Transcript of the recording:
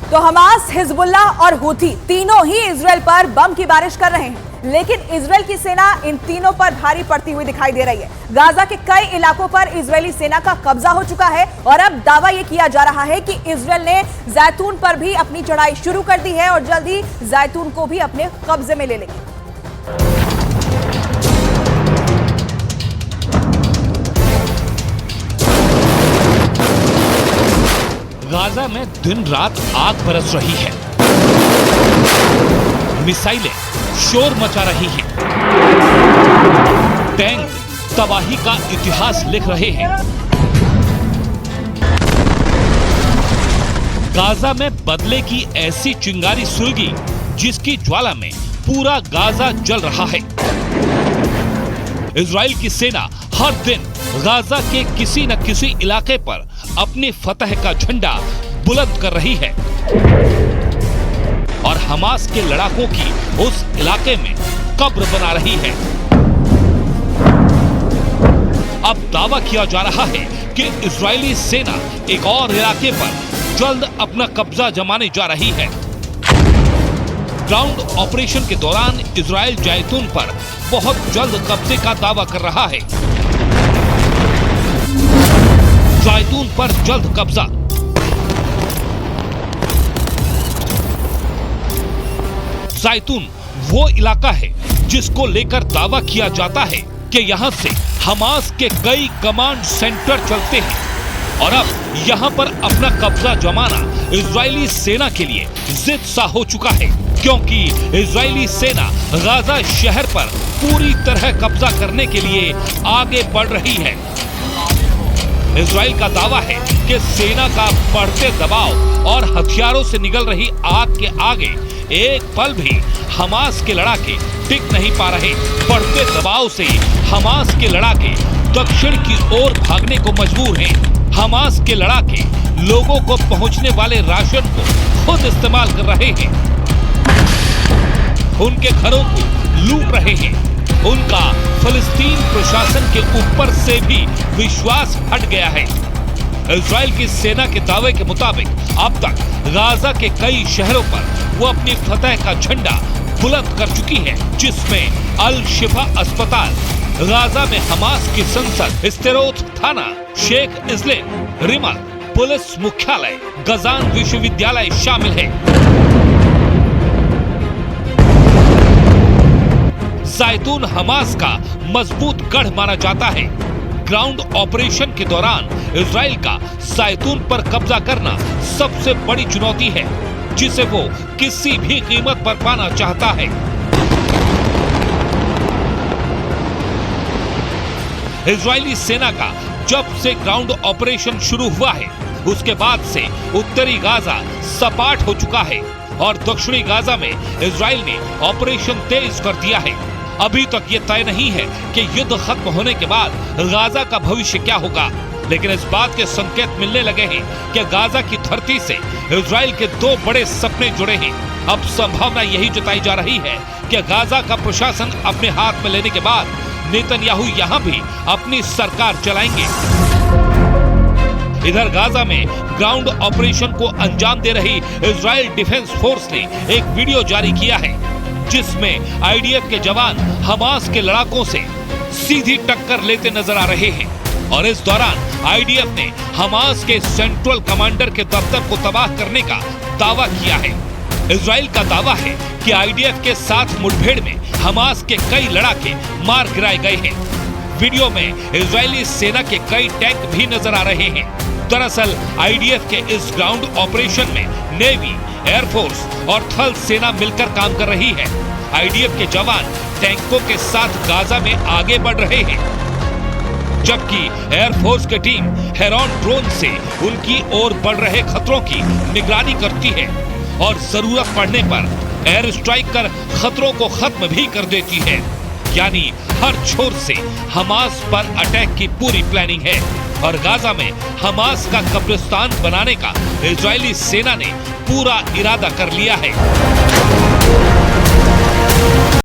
तो Hamas, Hezbollah और Houthi तीनों ही इजराइल पर बम की बारिश कर रहे हैं, लेकिन इजराइल की सेना इन तीनों पर भारी पड़ती हुई दिखाई दे रही है। गाजा के कई इलाकों पर इजरायली सेना का कब्जा हो चुका है और अब दावा यह किया जा रहा है कि इजराइल ने जैतून पर भी अपनी चढ़ाई शुरू कर दी है और जल्द ही जैतून को भी अपने कब्जे में ले लेगी। गाजा में दिन रात आग बरस रही है, मिसाइलें शोर मचा रही हैं, टैंक तबाही का इतिहास लिख रहे हैं। गाजा में बदले की ऐसी चिंगारी सुलगी जिसकी ज्वाला में पूरा गाजा जल रहा है। इजराइल की सेना हर दिन गाजा के किसी न किसी इलाके पर अपनी फतह का झंडा बुलंद कर रही है और हमास के लड़ाकों की उस इलाके में कब्र बना रही है। अब दावा किया जा रहा है कि इजरायली सेना एक और इलाके पर जल्द अपना कब्जा जमाने जा रही है। ग्राउंड ऑपरेशन के दौरान इजराइल जैतून पर बहुत जल्द कब्जे का दावा कर रहा है। जैतून पर जल्द कब्जा। जैतून वो इलाका है जिसको लेकर दावा किया जाता है कि यहां से हमास के कई कमांड सेंटर चलते हैं और अब यहां पर अपना कब्जा जमाना इजरायली सेना के लिए जिद सा हो चुका है, क्योंकि इजरायली सेना गाजा शहर पर पूरी तरह कब्जा करने के लिए आगे बढ़ रही है। इजराइल का दावा है कि सेना का बढ़ते दबाव और हथियारों से निकल रही आग के आगे एक पल भी हमास के लड़ाके टिक नहीं पा रहे। बढ़ते दबाव से हमास के लड़ाके दक्षिण की ओर भागने को मजबूर हैं। हमास के लड़ाके लोगों को पहुंचने वाले राशन को खुद इस्तेमाल कर रहे हैं, उनके घरों को लूट रहे हैं। उनका फिलिस्तीन प्रशासन के ऊपर से भी विश्वास हट गया है। इजराइल की सेना के दावे के मुताबिक अब तक गाजा के कई शहरों पर वो अपनी फतह का झंडा बुलंद कर चुकी है, जिसमें अल शिफा अस्पताल, गाजा में हमास की संसद, स्तेरोत थाना, शेख इस्लेम, रिमल पुलिस मुख्यालय, गजान विश्वविद्यालय शामिल है। जैतून हमास का मजबूत गढ़ माना जाता है। ग्राउंड ऑपरेशन के दौरान इजराइल का जैतून पर कब्जा करना सबसे बड़ी चुनौती है, जिसे वो किसी भी कीमत पर पाना चाहता है। इजरायली सेना का जब से ग्राउंड ऑपरेशन शुरू हुआ है, उसके बाद से उत्तरी गाजा सपाट हो चुका है और दक्षिणी गाजा में इजराइल ने ऑपरेशन तेज कर दिया है। अभी तक ये तय नहीं है कि युद्ध खत्म होने के बाद गाजा का भविष्य क्या होगा, लेकिन इस बात के संकेत मिलने लगे हैं कि गाजा की धरती से इजराइल के दो बड़े सपने जुड़े हैं। अब संभावना यही जताई जा रही है कि गाजा का प्रशासन अपने हाथ में लेने के बाद नेतन्याहू यहाँ भी अपनी सरकार चलाएंगे। इधर गाजा में ग्राउंड ऑपरेशन को अंजाम दे रही इजराइल डिफेंस फोर्स ने एक वीडियो जारी किया है, जिसमें आईडीएफ के जवान हमास के लड़ाकों से सीधी टक्कर लेते नजर आ रहे हैं और इस दौरान आईडीएफ ने हमास के सेंट्रल कमांडर के दफ्तर को तबाह करने का दावा किया है। इजराइल का दावा है कि आईडीएफ के साथ मुठभेड़ में हमास के कई लड़ाके मार गिराए गए हैं। वीडियो में इजरायली सेना के कई टैंक भी नजर आ रहे हैं। दरअसल आईडीएफ के इस ग्राउंड ऑपरेशन में नेवी, एयरफोर्स और थल सेना मिलकर काम कर रही है। आईडीएफ के जवान टैंकों के साथ गाजा में आगे बढ़ रहे हैं, जबकि एयरफोर्स की टीम हेरॉन ड्रोन से उनकी ओर बढ़ रहे खतरों की निगरानी करती है और जरूरत पड़ने पर एयर स्ट्राइक कर खतरों को खत्म भी कर देती है। यानी हर छोर से हमास पर अटैक की पूरी प्लानिंग है और गाजा में हमास का कब्रिस्तान बनाने का इजरायली सेना ने पूरा इरादा कर लिया है।